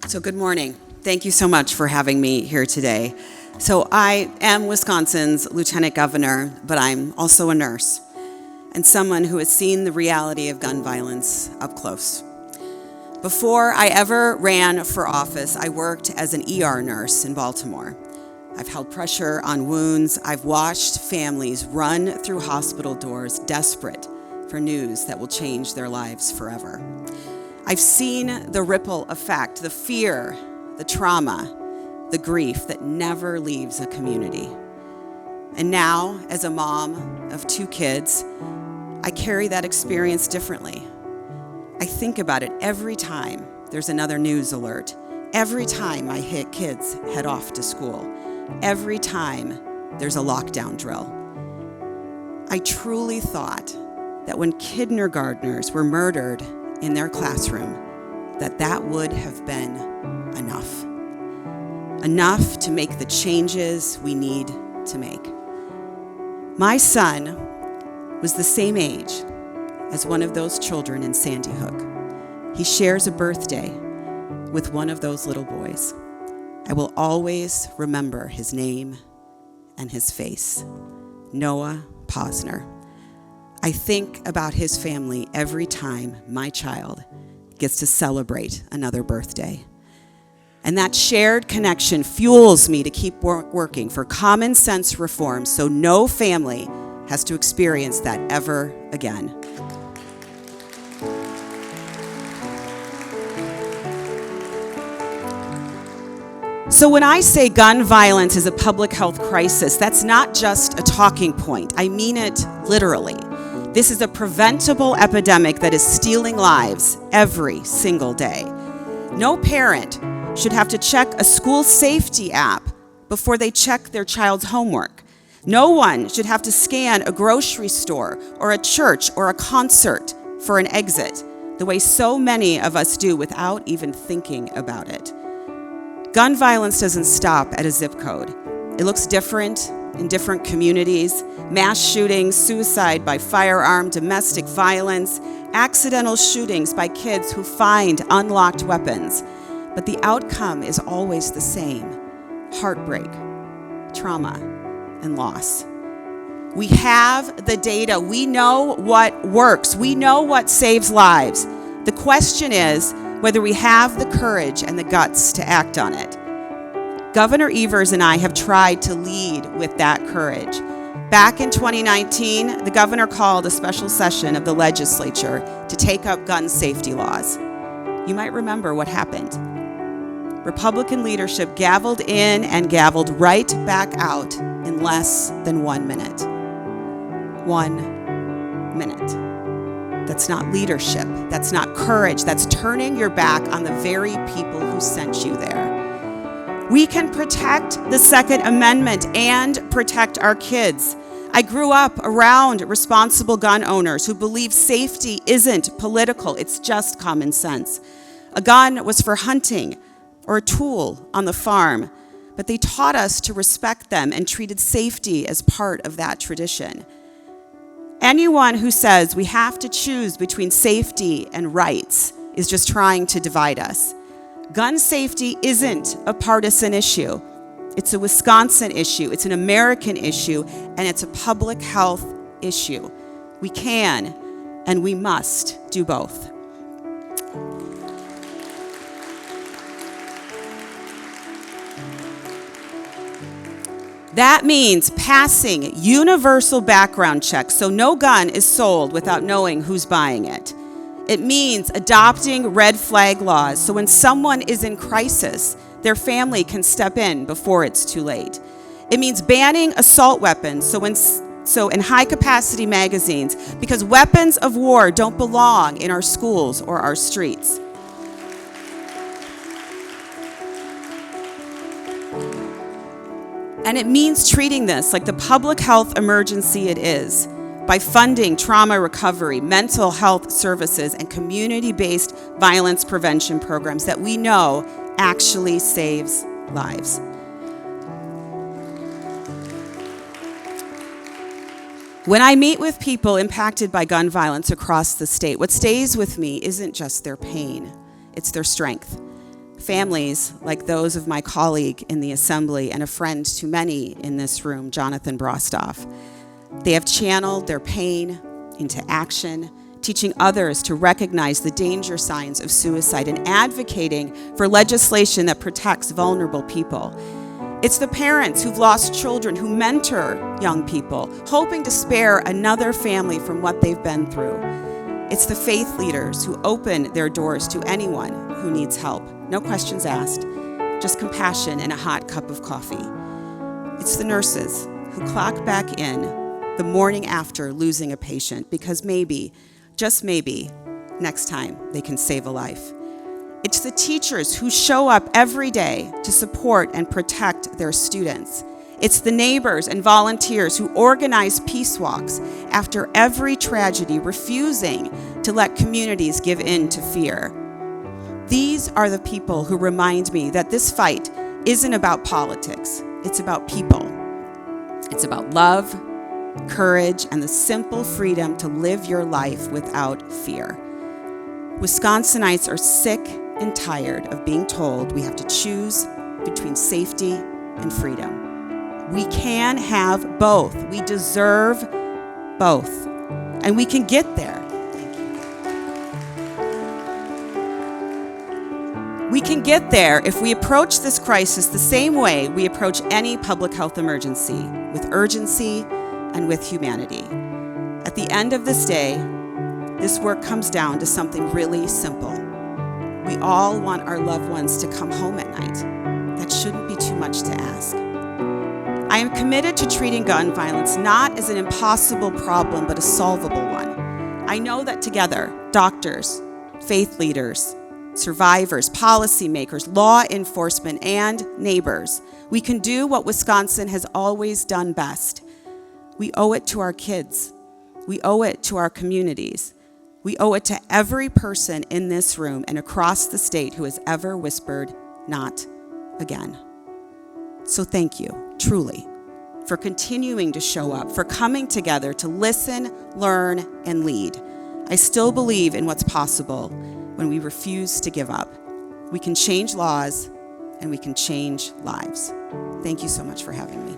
So good morning. Thank you so much for having me here today. So I am Wisconsin's lieutenant governor, but I'm also a nurse and someone who has seen the reality of gun violence up close. Before I ever ran for office, I worked as an ER nurse in Baltimore. I've held pressure on wounds. I've watched families run through hospital doors desperate for news that will change their lives forever. I've seen the ripple effect, the fear, the trauma, the grief that never leaves a community. And now, as a mom of 2 kids, I carry that experience differently. I think about it every time there's another news alert, every time my kids head off to school, every time there's a lockdown drill. I truly thought that when kindergartners were murdered in their classroom, that would have been enough. Enough to make the changes we need to make. My son was the same age as one of those children in Sandy Hook. He shares a birthday with one of those little boys. I will always remember his name and his face, Noah Posner. I think about his family every time my child gets to celebrate another birthday. And that shared connection fuels me to keep working for common sense reform so no family has to experience that ever again. So when I say gun violence is a public health crisis, that's not just a talking point. I mean it literally. This is a preventable epidemic that is stealing lives every single day. No parent should have to check a school safety app before they check their child's homework. No one should have to scan a grocery store or a church or a concert for an exit, the way so many of us do without even thinking about it. Gun violence doesn't stop at a zip code. It looks different in different communities. Mass shootings, suicide by firearm, domestic violence, accidental shootings by kids who find unlocked weapons. But the outcome is always the same: heartbreak, trauma, and loss. We have the data. We know what works. We know what saves lives. The question is whether we have the courage and the guts to act on it. Governor Evers and I have tried to lead with that courage. Back in 2019, the governor called a special session of the legislature to take up gun safety laws. You might remember what happened. Republican leadership gavelled in and gavelled right back out in less than 1 minute. 1 minute. That's not leadership. That's not courage. That's turning your back on the very people who sent you there. We can protect the Second Amendment and protect our kids. I grew up around responsible gun owners who believe safety isn't political, it's just common sense. A gun was for hunting or a tool on the farm, but they taught us to respect them and treated safety as part of that tradition. Anyone who says we have to choose between safety and rights is just trying to divide us. Gun safety isn't a partisan issue. It's a Wisconsin issue, it's an American issue, and it's a public health issue. We can and we must do both. That means passing universal background checks so no gun is sold without knowing who's buying it. It means adopting red flag laws so when someone is in crisis, their family can step in before it's too late. It means banning assault weapons so in high-capacity magazines because weapons of war don't belong in our schools or our streets. And it means treating this like the public health emergency it is by funding trauma recovery, mental health services, and community-based violence prevention programs that we know actually saves lives. When I meet with people impacted by gun violence across the state, what stays with me isn't just their pain, it's their strength. Families like those of my colleague in the assembly and a friend to many in this room, Jonathan Brostoff, they have channeled their pain into action, teaching others to recognize the danger signs of suicide and advocating for legislation that protects vulnerable people. It's the parents who've lost children who mentor young people, hoping to spare another family from what they've been through. It's the faith leaders who open their doors to anyone who needs help. No questions asked, just compassion and a hot cup of coffee. It's the nurses who clock back in the morning after losing a patient because maybe, just maybe, next time they can save a life. It's the teachers who show up every day to support and protect their students. It's the neighbors and volunteers who organize peace walks after every tragedy, refusing to let communities give in to fear. These are the people who remind me that this fight isn't about politics, it's about people. It's about love, courage, and the simple freedom to live your life without fear. Wisconsinites are sick and tired of being told we have to choose between safety and freedom. We can have both. We deserve both. And we can get there. We can get there if we approach this crisis the same way we approach any public health emergency, with urgency and with humanity. At the end of this day, this work comes down to something really simple. We all want our loved ones to come home at night. That shouldn't be too much to ask. I am committed to treating gun violence not as an impossible problem, but a solvable one. I know that together, doctors, faith leaders, survivors, policymakers, law enforcement, and neighbors, we can do what Wisconsin has always done best. We owe it to our kids. We owe it to our communities. We owe it to every person in this room and across the state who has ever whispered, "Not again." So thank you, truly, for continuing to show up, for coming together to listen, learn, and lead. I still believe in what's possible when we refuse to give up. We can change laws, and we can change lives. Thank you so much for having me.